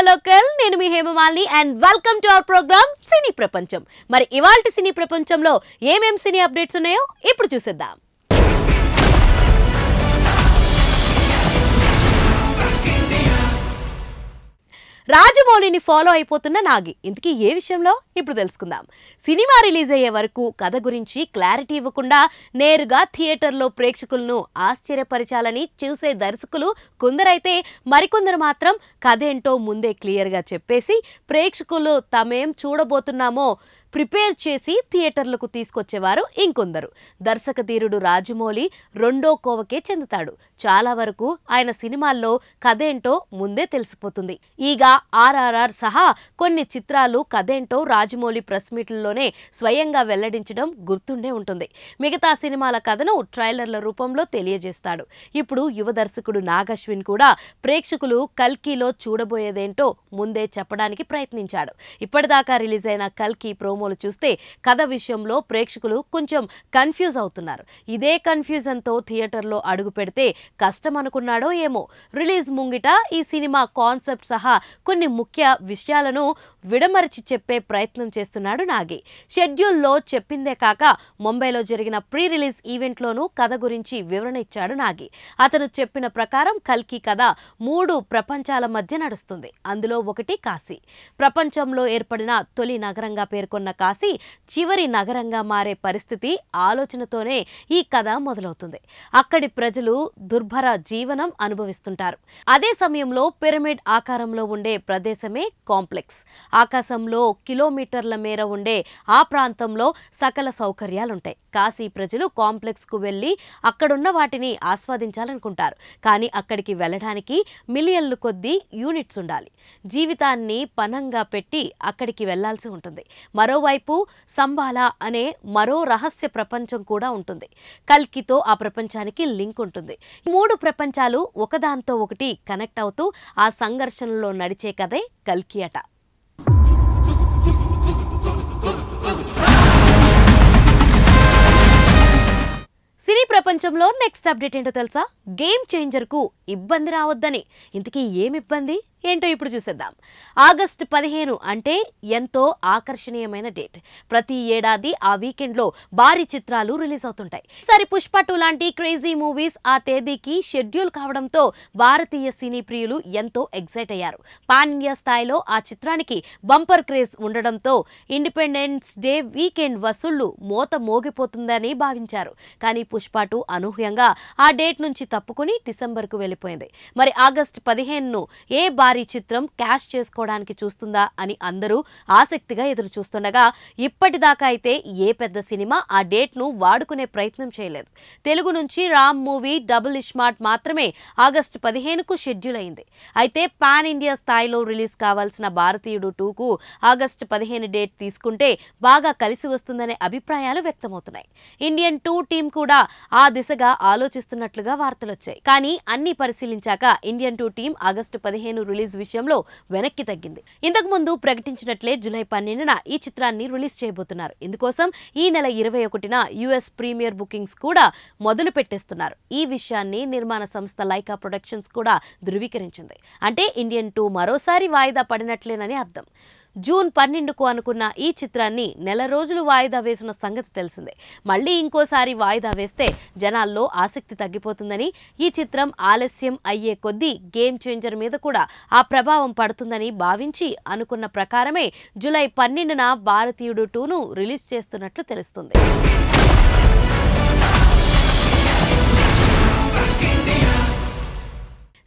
Local నేను మీ Hemamalini and welcome to our program cine ప్రపంచం. మరి ఇవాల్టి సినీ ప్రపంచంలో ఏమేం సినీ అప్డేట్స్ ఉన్నాయో ఇప్పుడు చూసేద్దాం. రాజమౌళిని ఫాలో అయిపోతున్న నాగి ఇంతకీ ఏ విషయంలో ఇప్పుడు తెలుసుకుందాం. సినిమా రిలీజ్ అయ్యే వరకు కథ గురించి క్లారిటీ ఇవ్వకుండా నేరుగా థియేటర్లో ప్రేక్షకులను ఆశ్చర్యపరచాలని చూసే దర్శకులు కొందరైతే, మరికొందరు మాత్రం కథ ఏంటో ముందే క్లియర్గా చెప్పేసి ప్రేక్షకులు తామేం చూడబోతున్నామో ప్రిపేర్ చేసి థియేటర్లకు తీసుకొచ్చేవారు ఇంకొందరు. దర్శకధీరుడు రాజమౌళి రెండో కోవకే చెందుతాడు. చాలా వరకు ఆయన సినిమాల్లో కథేంటో ముందే తెలిసిపోతుంది. ఈగ, ఆర్ఆర్ఆర్ సహా కొన్ని చిత్రాలు కథేంటో రాజమౌళి ప్రెస్ మీట్లలోనే స్వయంగా వెల్లడించడం గుర్తుండే ఉంటుంది. మిగతా సినిమాల కథను ట్రైలర్ల రూపంలో తెలియజేస్తాడు. ఇప్పుడు యువ దర్శకుడు నాగశ్విన్ కూడా ప్రేక్షకులు కల్కిలో చూడబోయేదేంటో ముందే చెప్పడానికి ప్రయత్నించాడు. ఇప్పటిదాకా రిలీజ్ అయిన కల్కి ప్రోమోలు చూస్తే కథ విషయంలో ప్రేక్షకులు కొంచెం కన్ఫ్యూజ్ అవుతున్నారు. ఇదే కన్ఫ్యూజన్తో థియేటర్లో అడుగు పెడితే కష్టం అనుకున్నాడో ఏమో. రిలీజ్ ముంగిట ఈ సినిమా కాన్సెప్ట్ సహా కొన్ని ముఖ్య విషయాలను విడమరిచి చెప్పే ప్రయత్నం చేస్తున్నాడు నాగి. షెడ్యూల్లో చెప్పిందే కాక ముంబైలో జరిగిన ప్రీ రిలీజ్ ఈవెంట్లోనూ కథ గురించి వివరణ ఇచ్చాడు నాగి. అతను చెప్పిన ప్రకారం కల్కి కథ 3 ప్రపంచాల మధ్య నడుస్తుంది. అందులో ఒకటి కాశీ. ప్రపంచంలో ఏర్పడిన తొలి నగరంగా పేర్కొన్న కాశీ చివరి నగరంగా మారే పరిస్థితి ఆలోచనతోనే ఈ కథ మొదలవుతుంది. అక్కడి ప్రజలు దుర్భర జీవనం అనుభవిస్తుంటారు. అదే సమయంలో పిరమిడ్ ఆకారంలో ఉండే ప్రదేశమే కాంప్లెక్స్. ఆకాశంలో కిలోమీటర్ల మేర ఉండే ఆ ప్రాంతంలో సకల సౌకర్యాలుంటాయి. కాశీ ప్రజలు కాంప్లెక్స్ కు వెళ్లి అక్కడున్న వాటిని ఆస్వాదించాలనుకుంటారు. కానీ అక్కడికి వెళ్ళడానికి మిలియన్లు కొద్దీ యూనిట్స్ ఉండాలి. జీవితాన్ని పణంగా పెట్టి అక్కడికి వెళ్లాల్సి ఉంటుంది. మరోవైపు సంబాలా అనే మరో రహస్య ప్రపంచం కూడా ఉంటుంది. కల్కితో ఆ ప్రపంచానికి లింక్ ఉంటుంది. 3 ప్రపంచాలు ఒకదాంతో ఒకటి కనెక్ట్ అవుతూ ఆ సంఘర్షణలో నడిచే కథే కల్కి అట. సినీ ప్రపంచంలో నెక్స్ట్ అప్డేట్ ఏంటో తెలుసా? గేమ్ చేంజర్ కు ఇబ్బంది రావద్దని. ఇంతకీ ఏమి ఇబ్బంది ఏంటో ఇప్పుడు చూసేద్దాం. ఆగస్టు 15 అంటే ఎంతో ఆకర్షణీయమైన డేట్. ప్రతి ఏడాది ఆ వీకెండ్లో భారీ చిత్రాలు రిలీజ్ అవుతుంటాయి. సరి పుష్ప 2 లాంటి క్రేజీ మూవీస్ ఆ తేదీకి షెడ్యూల్ కావడంతో భారతీయ సినీ ప్రియులు ఎంతో ఎగ్జైట్ అయ్యారు. పాన్ ఇండియా స్థాయిలో ఆ చిత్రానికి బంపర్ క్రేజ్ ఉండడంతో ఇండిపెండెన్స్ డే వీకెండ్ వసూళ్లు మోత మోగిపోతుందని భావించారు. కానీ పుష్ప 2 అనూహ్యంగా ఆ డేట్ నుంచి తప్పుకుని డిసెంబర్కు వెళ్లిపోయింది. మరి ఆగస్టు 15ను ఏ భారీ చిత్రం క్యాష్ చేసుకోవడానికి చూస్తుందా అని అందరూ ఆసక్తిగా ఎదురు చూస్తుండగా, ఇప్పటిదాకా అయితే ఏ పెద్ద సినిమా ఆ డేట్ ను వాడుకునే ప్రయత్నం చేయలేదు. తెలుగు నుంచి రామ్ మూవీ డబుల్ ఇస్మార్ట్ మాత్రమే ఆగస్టు 15కు షెడ్యూల్ అయింది. అయితే పాన్ ఇండియా స్థాయిలో రిలీజ్ కావాల్సిన భారతీయుడు 2కు ఆగస్టు 15 డేట్ తీసుకుంటే బాగా కలిసి వస్తుందనే అభిప్రాయాలు వ్యక్తమవుతున్నాయి. ఇండియన్ 2 టీం కూడా ఆ దిశగా ఆలోచిస్తున్నట్లుగా వార్తలొచ్చాయి. కానీ అన్ని పరిశీలించాక ఇండియన్ 2 టీం ఆగస్టు 15 రిలీజ్ విషయంలో వెనక్కి తగ్గింది. ఇంతకు ముందు ప్రకటించినట్లే జూలై 12న ఈ చిత్రాన్ని రిలీజ్ చేయబోతున్నారు. ఇందుకోసం ఈ నెల 21న యుఎస్ ప్రీమియర్ బుకింగ్స్ కూడా మొదలు పెట్టేస్తున్నారు. ఈ విషయాన్ని నిర్మాణ సంస్థ లైకా ప్రొడక్షన్స్ కూడా ధృవీకరించింది. అంటే ఇండియన్ 2 మరోసారి వాయిదా పడినట్లేనని అర్థం. జూన్ 12కు అనుకున్న ఈ చిత్రాన్ని నెల రోజులు వాయిదా వేసిన సంగతి తెలిసిందే. మళ్లీ ఇంకోసారి వాయిదా వేస్తే జనాల్లో ఆసక్తి తగ్గిపోతుందని, ఈ చిత్రం ఆలస్యం అయ్యే కొద్దీ గేమ్ చేంజర్ మీద కూడా ఆ ప్రభావం పడుతుందని భావించి అనుకున్న ప్రకారమే జూలై 12న భారతీయుడు 2ను రిలీజ్ చేస్తున్నట్లు తెలుస్తుంది.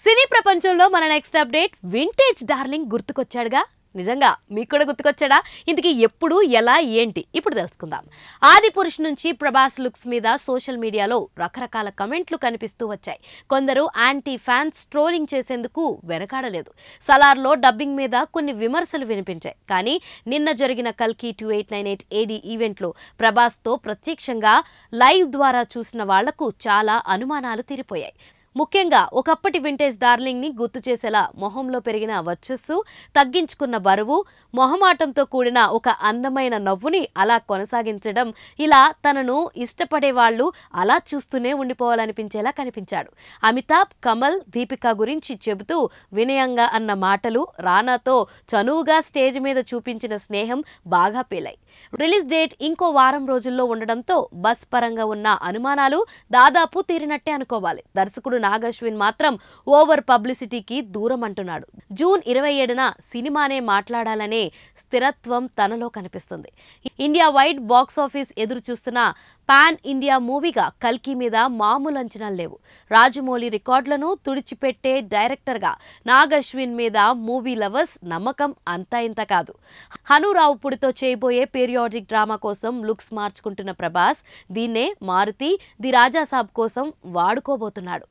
సినీ ప్రపంచంలో మన నెక్స్ట్ అప్డేట్ వింటేజ్ డార్లింగ్ గుర్తుకొచ్చాడుగా. నిజంగా మీకు కూడా గుర్తుకొచ్చాడా? ఇంతకీ ఎప్పుడు, ఎలా, ఏంటి ఇప్పుడు తెలుసుకుందాం. ఆది పురుష్ నుంచి ప్రభాస్ లుక్స్ మీద సోషల్ మీడియాలో రకరకాల కమెంట్లు కనిపిస్తూ వచ్చాయి. కొందరు యాంటీ ఫ్యాన్స్ ట్రోలింగ్ చేసేందుకు వెనకాడలేదు. సలార్లో డబ్బింగ్ మీద కొన్ని విమర్శలు వినిపించాయి. కానీ నిన్న జరిగిన కల్కి 2898 AD ఈవెంట్లో ప్రభాస్తో ప్రత్యక్షంగా లైవ్ ద్వారా చూసిన వాళ్లకు చాలా అనుమానాలు తీరిపోయాయి. ముఖ్యంగా ఒకప్పటి వింటేజ్ డార్లింగ్ ని గుర్తు చేసేలా మొహంలో పెరిగిన వర్చస్సు, తగ్గించుకున్న బరువు, మొహమాటంతో కూడిన ఒక అందమైన నవ్వుని అలా కొనసాగించడం, ఇలా తనను ఇష్టపడే వాళ్ళు అలా చూస్తూనే ఉండిపోవాలనిపించేలా కనిపించాడు. అమితాబ్, కమల్, దీపిక గురించి చెబుతూ వినయంగా అన్న మాటలు, రానాతో చనువుగా స్టేజ్ మీద చూపించిన స్నేహం బాగా పేలాయి. రిలీజ్ డేట్ ఇంకో వారం రోజుల్లో ఉండడంతో బస్ పరంగా ఉన్న అనుమానాలు దాదాపు తీరినట్టే అనుకోవాలి. దర్శకుడు నాగ్ అశ్విన్ మాత్రం ఓవర్ పబ్లిసిటీకి దూరం అంటున్నాడు. జూన్ 27న సినిమానే మాట్లాడాలనే స్థిరత్వం తనలో కనిపిస్తుంది. ఇండియా వైడ్ బాక్సాఫీస్ ఎదురు చూస్తున్న పాన్ ఇండియా మూవీగా కల్కి మీద మామూలు అంచనాలు లేవు. రాజమౌళి రికార్డులను తుడిచిపెట్టే డైరెక్టర్గా నాగ్ అశ్విన్ మీద మూవీ లవర్స్ నమ్మకం అంతా ఇంత కాదు. హనురావుపుడితో చేయబోయే పీరియాడిక్ డ్రామా కోసం లుక్స్ మార్చుకుంటున్న ప్రభాస్ దీన్నే మారుతి ది రాజాసాబ్ కోసం వాడుకోబోతున్నాడు.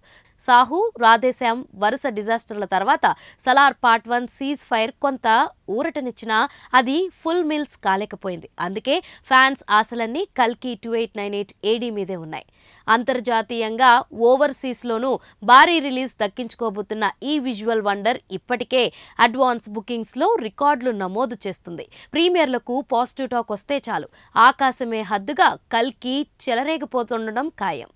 సాహు, రాధేశ్యామ్ వరుస డిజాస్టర్ల తర్వాత సలార్ పార్ట్ 1 సీజ్ ఫైర్ కొంత ఊరటనిచ్చినా అది ఫుల్ మిల్స్ కాలేకపోయింది. అందుకే ఫ్యాన్స్ ఆశలన్నీ కల్కి 2898 AD మీదే ఉన్నాయి. అంతర్జాతీయంగా ఓవర్సీస్లోనూ భారీ రిలీజ్ దక్కించుకోబోతున్న ఈ విజువల్ వండర్ ఇప్పటికే అడ్వాన్స్ బుకింగ్స్లో రికార్డులు నమోదు చేస్తుంది. ప్రీమియర్లకు పాజిటివ్ టాక్ వస్తే చాలు ఆకాశమే హద్దుగా కల్కి చెలరేగిపోతుండడం ఖాయం.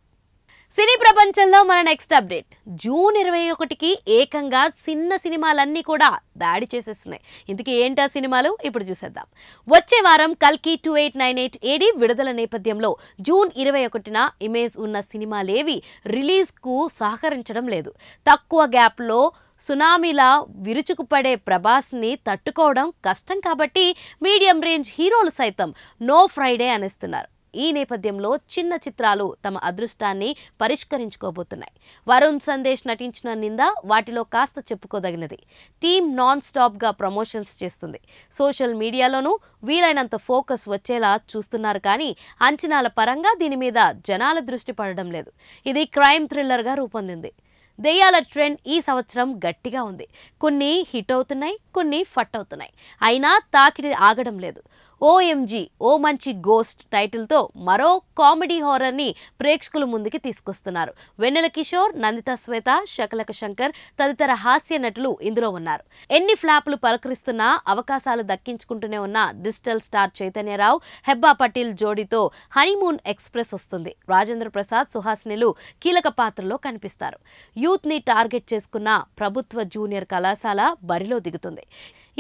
సినీ ప్రపంచంలో మన నెక్స్ట్ అప్డేట్. జూన్ 21కి ఏకంగా చిన్న సినిమాలన్నీ కూడా దాడి చేసేస్తున్నాయి. ఇంతకీ ఏంటా సినిమాలు ఇప్పుడు చూసేద్దాం. వచ్చే వారం కల్కి 2898 AD విడుదల నేపథ్యంలో జూన్ 21న ఇమేజ్ ఉన్న సినిమాలేవి రిలీజ్కు సహకరించడం లేదు. తక్కువ గ్యాప్లో సునామీలా విరుచుకుపడే ప్రభాస్ని తట్టుకోవడం కష్టం కాబట్టి మీడియం రేంజ్ హీరోలు సైతం నో ఫ్రైడే అనేస్తున్నారు. ఈ నేపథ్యంలో చిన్న చిత్రాలు తమ అదృష్టాన్ని పరిష్కరించుకోబోతున్నాయి. వరుణ్ సందేశ్ నటించిన నింద వాటిలో కాస్త చెప్పుకోదగినది. టీం నాన్ స్టాప్గా ప్రమోషన్స్ చేస్తుంది. సోషల్ మీడియాలోనూ వీలైనంత ఫోకస్ వచ్చేలా చూస్తున్నారు కానీ అంచనాల పరంగా దీని మీద జనాల దృష్టి పడడం లేదు. ఇది క్రైమ్ థ్రిల్లర్గా రూపొందింది. దెయ్యాల ట్రెండ్ ఈ సంవత్సరం గట్టిగా ఉంది. కొన్ని హిట్ అవుతున్నాయి, కొన్ని ఫట్ అవుతున్నాయి. అయినా తాకిడి ఆగడం లేదు. OMG ఓ మంచి గోస్ట్ టైటిల్తో మరో కామెడీ హారర్ని ప్రేక్షకుల ముందుకి తీసుకొస్తున్నారు. వెన్నెల కిషోర్, నందిత శ్వేత, శకలక శంకర్ తదితర హాస్య నటులు ఇందులో ఉన్నారు. ఎన్ని ఫ్లాపులు పలకరిస్తున్నా అవకాశాలు దక్కించుకుంటూనే ఉన్న digital star Chaitanya Rao, Hebah Patel జోడీతో honeymoon express వస్తుంది. రాజేంద్ర ప్రసాద్, సుహాసినిలు కీలక పాత్రలో కనిపిస్తారు. యూత్ని టార్గెట్ చేసుకున్న ప్రభుత్వ జూనియర్ కళాశాల బరిలో దిగుతుంది.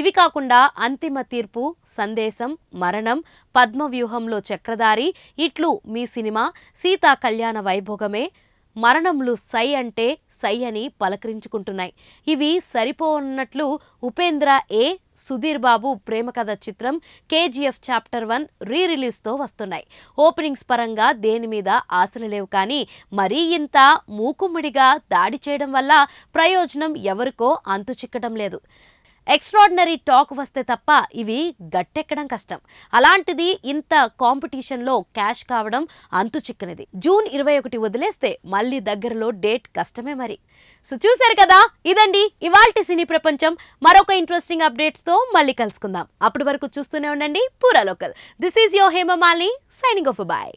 ఇవి కాకుండా అంతిమ తీర్పు, సందేశం, మరణం, పద్మవ్యూహంలో చక్రధారి, ఇట్లు మీ సినిమా, సీతా కళ్యాణ వైభోగమే, మరణంలు సై అంటే సై అని పలకరించుకుంటున్నాయి. ఇవి సరిపోన్నట్లు ఉపేంద్ర ఏ, సుధీర్ బాబు ప్రేమ కథ చిత్రం KGF చాప్టర్ 1 రిలీజ్తో వస్తున్నాయి. ఓపెనింగ్స్ పరంగా దేని మీద ఆశలు లేవు కానీ మరీ ఇంత మూకుమ్మిడిగా దాడి చేయడం వల్ల ప్రయోజనం ఎవరికో అంతు చిక్కడం లేదు. ఎక్స్ట్రాడినరీ టాక్ వస్తే తప్ప ఇవి గట్టెక్కడం కష్టం. అలాంటిది ఇంత కాంపిటీషన్లో క్యాష్ కావడం అంతు చిక్కనిది. జూన్ 21 వదిలేస్తే మళ్ళీ దగ్గరలో డేట్ కష్టమే మరి. సో చూశారు కదా, ఇదండి ఇవాల్టి సినీ ప్రపంచం. మరొక ఇంట్రెస్టింగ్ అప్డేట్స్తో మళ్ళీ కలుసుకుందాం. అప్పటి వరకు చూస్తూనే ఉండండి పూరా local. This is your Hemamalini signing off. Bye.